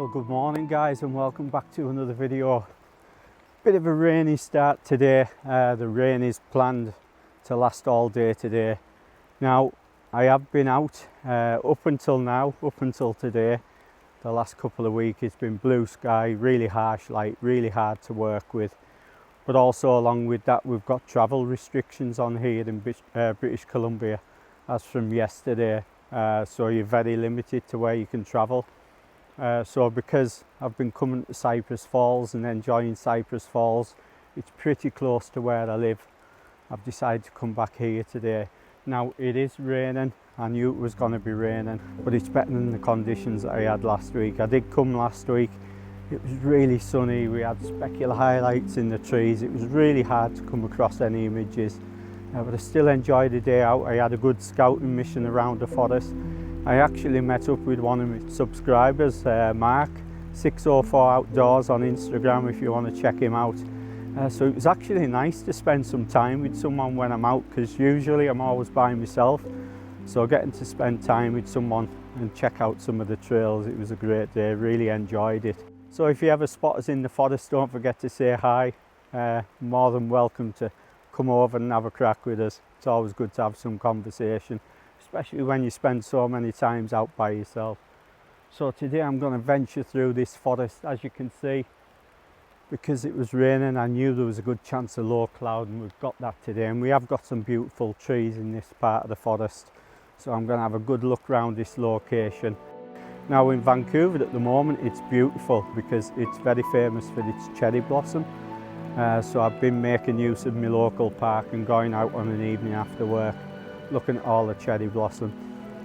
Well, good morning guys, and welcome back to another video. Bit of a rainy start today. The rain is planned to last all day today. Now I have been out up until now, up until today. The last couple of weeks it's been blue sky, really harsh light, really hard to work with. But also along with that we've got travel restrictions on here in British Columbia as from yesterday. So you're very limited to where you can travel. So because I've been coming to Cypress Falls and enjoying Cypress Falls, it's pretty close to where I live. I've decided to come back here today. Now it is raining. I knew it was going to be raining, but it's better than the conditions that I had last week. I did come last week. It was really sunny. We had specular highlights in the trees. It was really hard to come across any images, but I still enjoyed the day out. I had a good scouting mission around the forest. I actually met up with one of my subscribers, Mark, 604 Outdoors on Instagram if you want to check him out. So it was actually nice to spend some time with someone when I'm out, because usually I'm always by myself. So getting to spend time with someone and check out some of the trails, it was a great day, really enjoyed it. So if you ever spot us in the forest, don't forget to say hi. More than welcome to come over and have a crack with us. It's always good to have some conversation, especially when you spend so many times out by yourself. So today I'm going to venture through this forest. As you can see, because it was raining, I knew there was a good chance of low cloud, and we've got that today. And we have got some beautiful trees in this part of the forest. So I'm going to have a good look around this location. Now in Vancouver at the moment it's beautiful because it's very famous for its cherry blossom. So I've been making use of my local park and going out on an evening after work, looking at all the cherry blossom.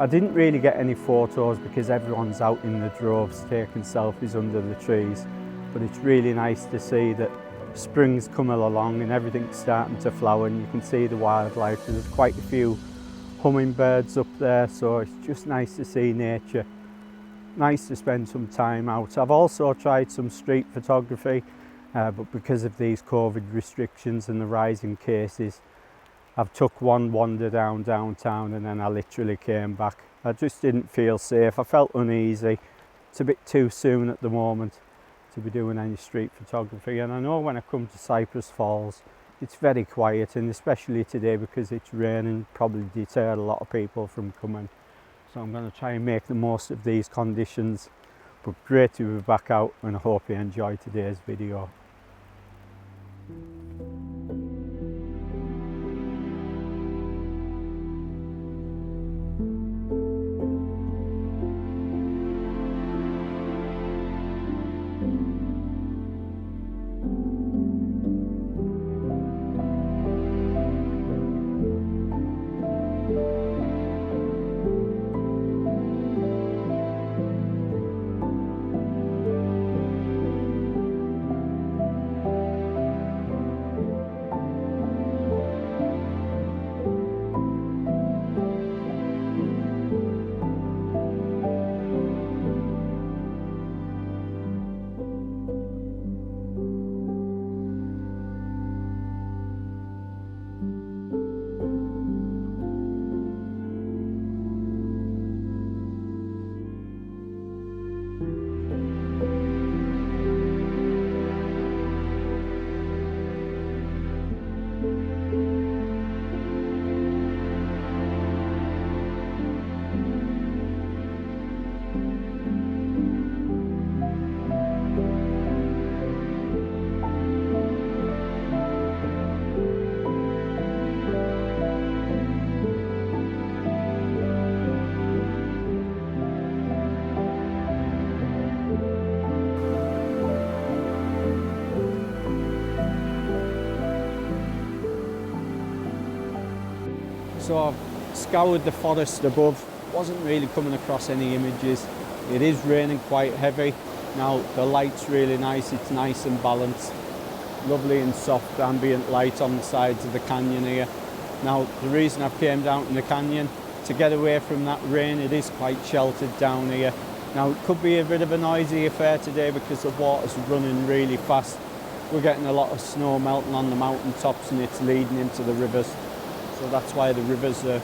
I didn't really get any photos because everyone's out in the droves taking selfies under the trees, but it's really nice to see that spring's coming along and everything's starting to flower, and you can see the wildlife. There's quite a few hummingbirds up there, so it's just nice to see nature. Nice to spend some time out. I've also tried some street photography, but because of these COVID restrictions and the rising cases, I've took one wander downtown and then I literally came back. I just didn't feel safe. I felt uneasy. It's a bit too soon at the moment to be doing any street photography. And I know when I come to Cypress Falls, it's very quiet, and especially today because it's raining, probably deter a lot of people from coming. So I'm going to try and make the most of these conditions. But great to be back out, and I hope you enjoy today's video. So I've scoured the forest above, wasn't really coming across any images. It is raining quite heavy. Now the light's really nice, it's nice and balanced. Lovely and soft ambient light on the sides of the canyon here. Now the reason I've came down in the canyon, to get away from that rain, it is quite sheltered down here. Now it could be a bit of a noisy affair today because the water's running really fast. We're getting a lot of snow melting on the mountain tops and it's leading into the rivers. So that's why the rivers are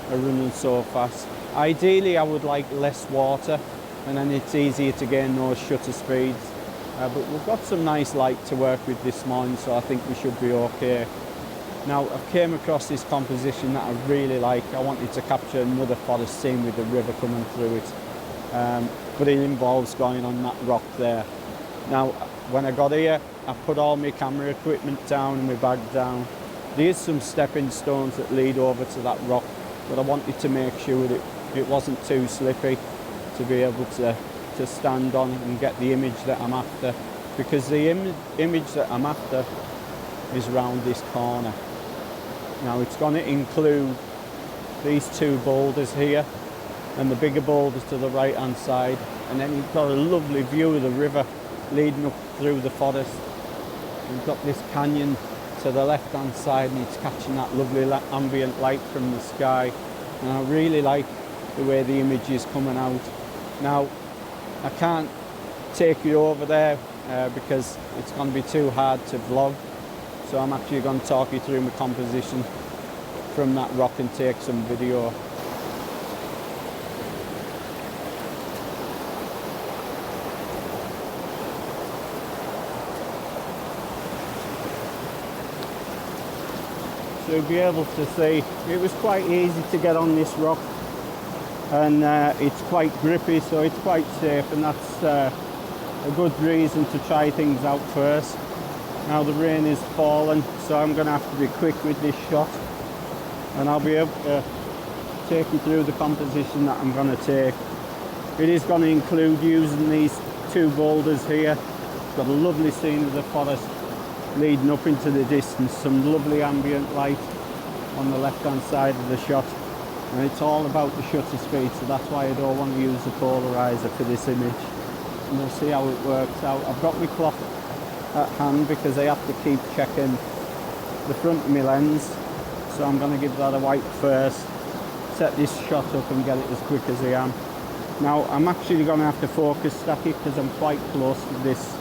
running so fast. Ideally I would like less water, and then it's easier to gain those shutter speeds. But we've got some nice light to work with this morning, so I think we should be okay. Now, I came across this composition that I really like. I wanted to capture another forest scene with the river coming through it, but it involves going on that rock there. Now, when I got here, I put all my camera equipment down and my bag down. There's some stepping stones that lead over to that rock, but I wanted to make sure that it wasn't too slippy to be able to stand on and get the image that I'm after, because the image that I'm after is round this corner. Now, it's going to include these two boulders here and the bigger boulders to the right hand side, and then you've got a lovely view of the river leading up through the forest. You've got this canyon to the left hand side, and it's catching that lovely ambient light from the sky, and I really like the way the image is coming out. Now, I can't take you over there because it's going to be too hard to vlog, so I'm actually going to talk you through my composition from that rock and take some video. So you'll be able to see it was quite easy to get on this rock, and it's quite grippy, so it's quite safe, and that's a good reason to try things out first. Now the rain is falling, so I'm going to have to be quick with this shot, and I'll be able to take you through the composition that I'm going to take. It is going to include using these two boulders here. Got a lovely scene of the forest leading up into the distance, some lovely ambient light on the left hand side of the shot, and it's all about the shutter speed, so that's why I don't want to use the polarizer for this image, and we'll see how it works out. I've got my clock at hand because I have to keep checking the front of my lens, so I'm going to give that a wipe first, set this shot up and get it as quick as I am. Now, I'm actually going to have to focus stack it because I'm quite close to this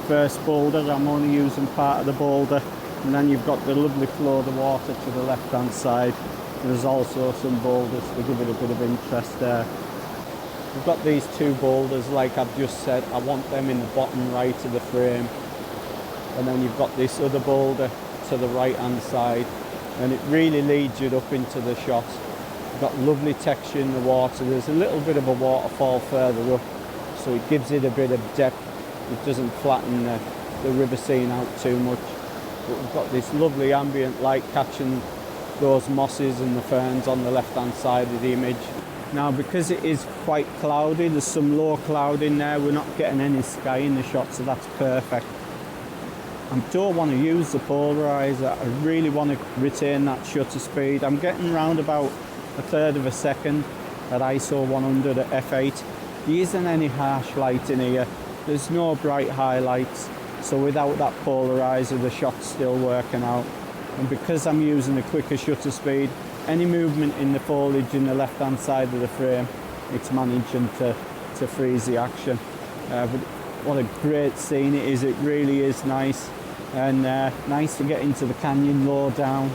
first boulder. I'm only using part of the boulder, and then you've got the lovely flow of the water to the left hand side. There's also some boulders to give it a bit of interest there. We've got these two boulders, like I've just said, I want them in the bottom right of the frame, and then you've got this other boulder to the right hand side, and it really leads you up into the shot. You've got lovely texture in the water. There's a little bit of a waterfall further up, so it gives it a bit of depth. It doesn't flatten the river scene out too much, but we've got this lovely ambient light catching those mosses and the ferns on the left hand side of the image. Now, because it is quite cloudy, there's some low cloud in there, we're not getting any sky in the shot, so that's perfect. I don't want to use the polarizer, I really want to retain that shutter speed. I'm getting around about 1/3 of a second at ISO 100 at f8. There isn't any harsh light in here, there's no bright highlights, so without that polarizer the shot's still working out. And because I'm using a quicker shutter speed, any movement in the foliage in the left hand side of the frame, it's managing to freeze the action. But what a great scene it is, it really is nice, and nice to get into the canyon low down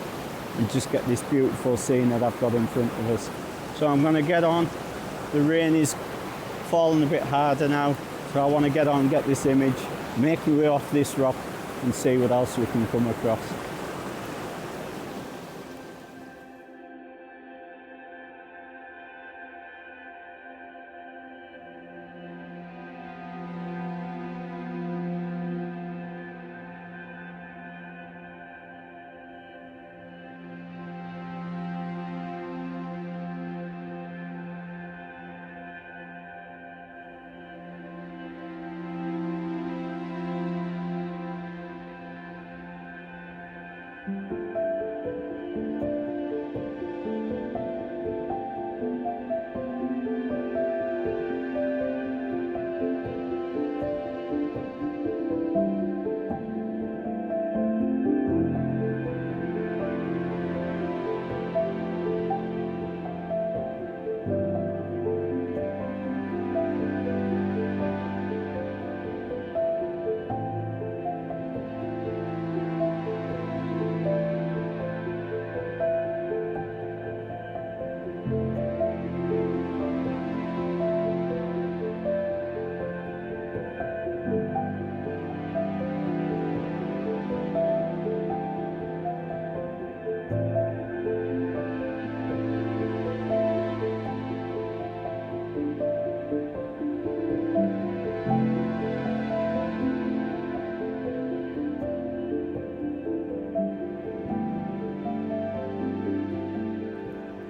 and just get this beautiful scene that I've got in front of us. So I'm going to get on. The rain is falling a bit harder now, so I want to get on, get this image, make my way off this rock and see what else we can come across.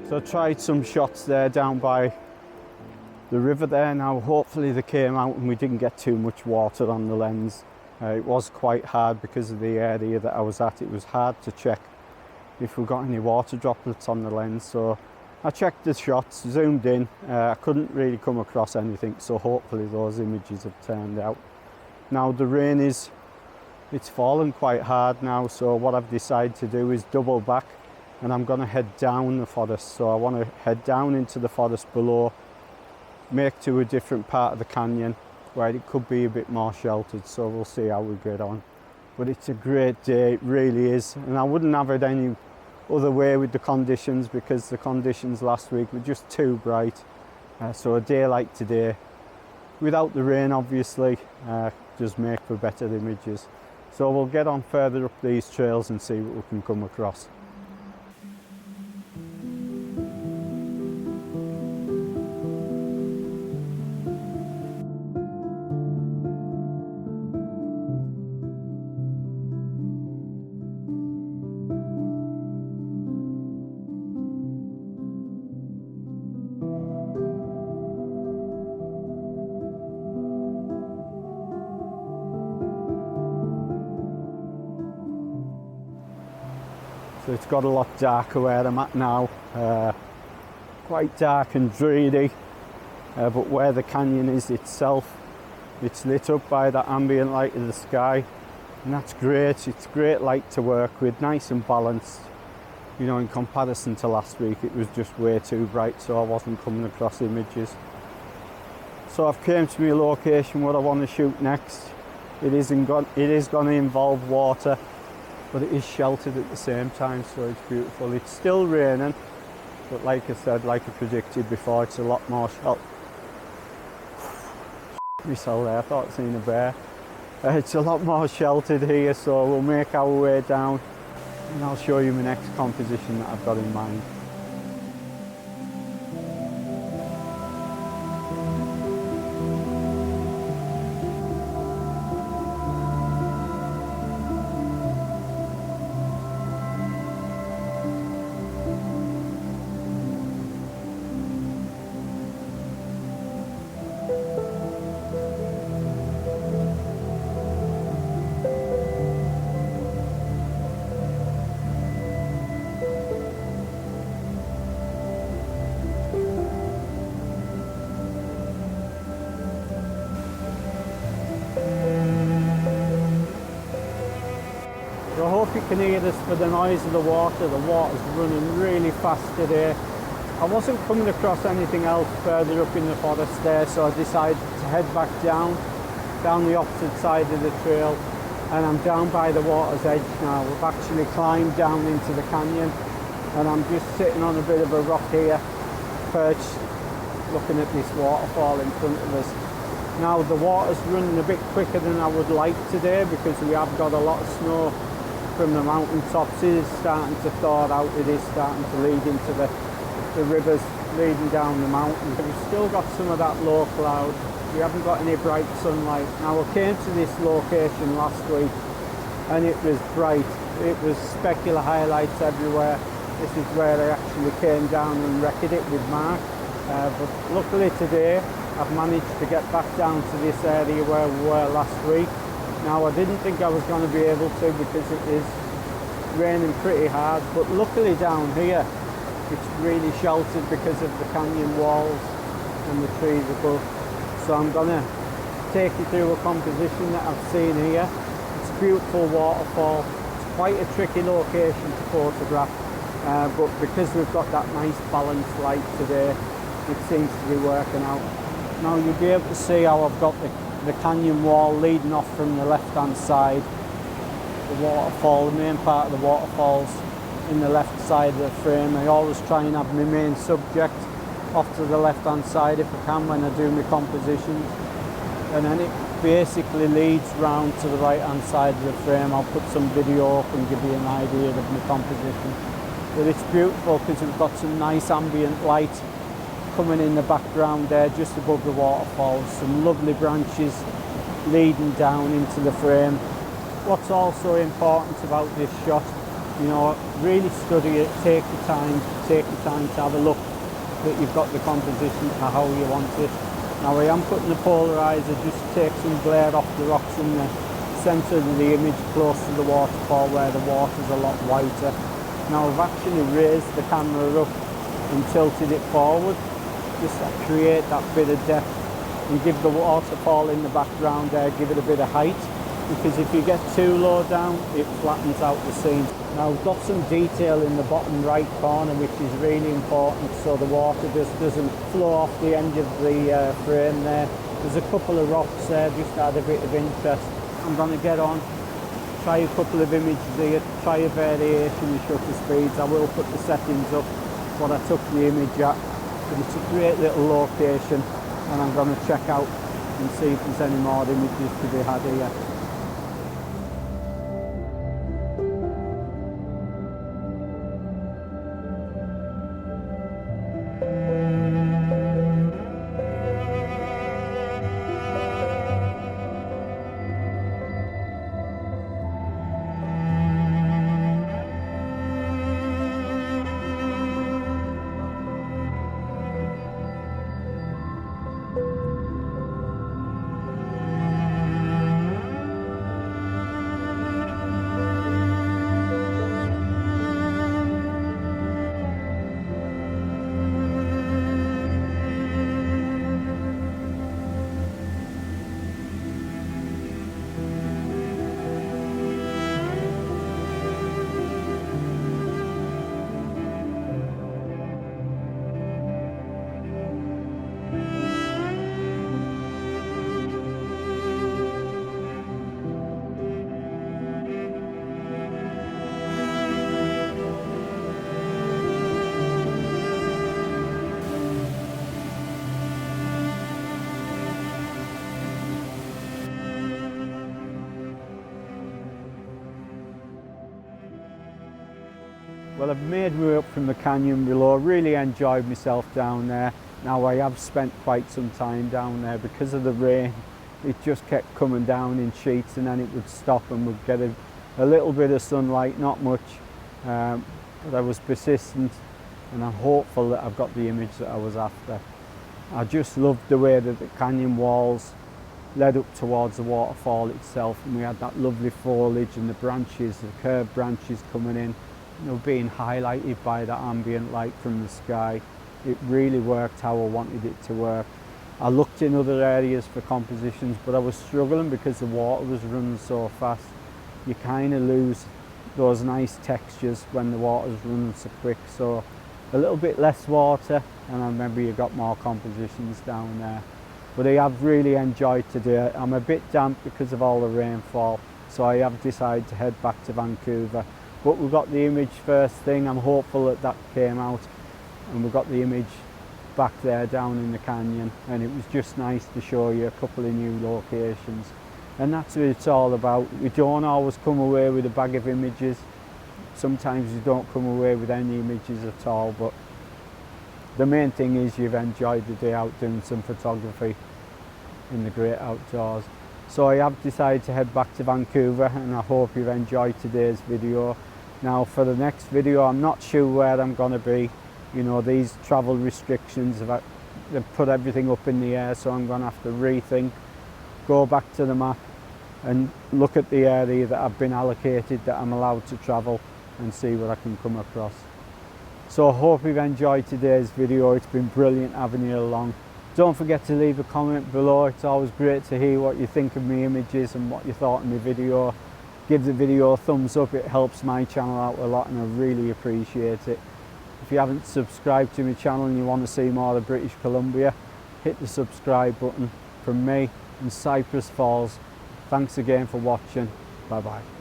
So I tried some shots there down by the river there. Now hopefully they came out and we didn't get too much water on the lens. It was quite hard because of the area that I was at. It was hard to check if we got any water droplets on the lens. So I checked the shots, zoomed in. I couldn't really come across anything, so hopefully those images have turned out. Now the rain it's fallen quite hard now, so what I've decided to do is double back, and I'm going to head down the forest. So I want to head down into the forest below, make to a different part of the canyon where it could be a bit more sheltered, so we'll see how we get on. But it's a great day, it really is, and I wouldn't have it any other way with the conditions, because the conditions last week were just too bright. So a day like today, without the rain obviously, does make for better images. So we'll get on further up these trails and see what we can come across. So it's got a lot darker where I'm at now, quite dark and dreary, but where the canyon is itself, it's lit up by the ambient light of the sky, and that's great. It's great light to work with, nice and balanced. You know, in comparison to last week, it was just way too bright, so I wasn't coming across images. So I've came to my location, what I want to shoot next. It is going to involve water, but it is sheltered at the same time, so it's beautiful. It's still raining, but like I said, like I predicted before, it's a lot more sheltered. Myself there, I thought I'd seen a bear. It's a lot more sheltered here, so we'll make our way down and I'll show you my next composition that I've got in mind. So I hope you can hear this for the noise of the water. The water's running really fast today. I wasn't coming across anything else further up in the forest there, so I decided to head back down the opposite side of the trail, and I'm down by the water's edge now. We've actually climbed down into the canyon, and I'm just sitting on a bit of a rock here, perched, looking at this waterfall in front of us. Now the water's running a bit quicker than I would like today, because we have got a lot of snow from the mountain tops. It is starting to thaw out, it is starting to lead into the rivers leading down the mountain. But we've still got some of that low cloud. We haven't got any bright sunlight. Now I came to this location last week and it was bright. It was specular highlights everywhere. This is where I actually came down and recorded it with Mark. But luckily today I've managed to get back down to this area where we were last week. Now I didn't think I was going to be able to, because it is raining pretty hard, but luckily down here it's really sheltered because of the canyon walls and the trees above. So I'm going to take you through a composition that I've seen here. It's a beautiful waterfall. It's quite a tricky location to photograph, but because we've got that nice balanced light today, it seems to be working out. Now you'll be able to see how I've got the canyon wall leading off from the left hand side. The waterfall, the main part of the waterfall's in the left side of the frame. I always try and have my main subject off to the left hand side if I can when I do my compositions, and then it basically leads round to the right hand side of the frame. I'll put some video up and give you an idea of my composition. But it's beautiful because we've got some nice ambient light coming in the background there just above the waterfalls, some lovely branches leading down into the frame. What's also important about this shot You know, really study it, take the time to have a look that you've got the composition to how you want it. Now I am putting the polarizer just to take some glare off the rocks in the centre of the image close to the waterfall where the water's a lot whiter. Now I've actually raised the camera up and tilted it forward just to create that bit of depth and give the waterfall in the background there, give it a bit of height, because if you get too low down it flattens out the scene. Now I've got some detail in the bottom right corner which is really important, so the water just doesn't flow off the end of the frame there. There's a couple of rocks there just to add a bit of interest. I'm going to get on, try a couple of images here, try a variation in shutter speeds. I will put the settings up what I took the image at, but it's a great little location and I'm going to check out and see if there's any more images to be had here. Well, I've made my way up from the canyon below, really enjoyed myself down there. Now I have spent quite some time down there because of the rain. It just kept coming down in sheets and then it would stop and we'd get a little bit of sunlight, not much, but I was persistent and I'm hopeful that I've got the image that I was after. I just loved the way that the canyon walls led up towards the waterfall itself, and we had that lovely foliage and the branches, the curved branches coming in, you know, being highlighted by that ambient light from the sky. It really worked how I wanted it to work. I looked in other areas for compositions, but I was struggling because the water was running so fast. You kind of lose those nice textures when the water's running so quick. So a little bit less water and I remember you got more compositions down there. But I have really enjoyed today. I'm a bit damp because of all the rainfall, so I have decided to head back to Vancouver. But we got the image first thing. I'm hopeful that that came out, and we got the image back there down in the canyon, and it was just nice to show you a couple of new locations. And that's what it's all about. We don't always come away with a bag of images. Sometimes you don't come away with any images at all, but the main thing is you've enjoyed the day out doing some photography in the great outdoors. So I have decided to head back to Vancouver, and I hope you've enjoyed today's video. Now for the next video, I'm not sure where I'm going to be. You know, these travel restrictions, they've put everything up in the air, so I'm going to have to rethink, go back to the map and look at the area that I've been allocated, that I'm allowed to travel, and see what I can come across. So I hope you've enjoyed today's video. It's been brilliant having you along. Don't forget to leave a comment below. It's always great to hear what you think of my images and what you thought of my video. Give the video a thumbs up, it helps my channel out a lot and I really appreciate it. If you haven't subscribed to my channel and you want to see more of British Columbia, hit the subscribe button. From me in Cypress Falls, thanks again for watching. Bye bye.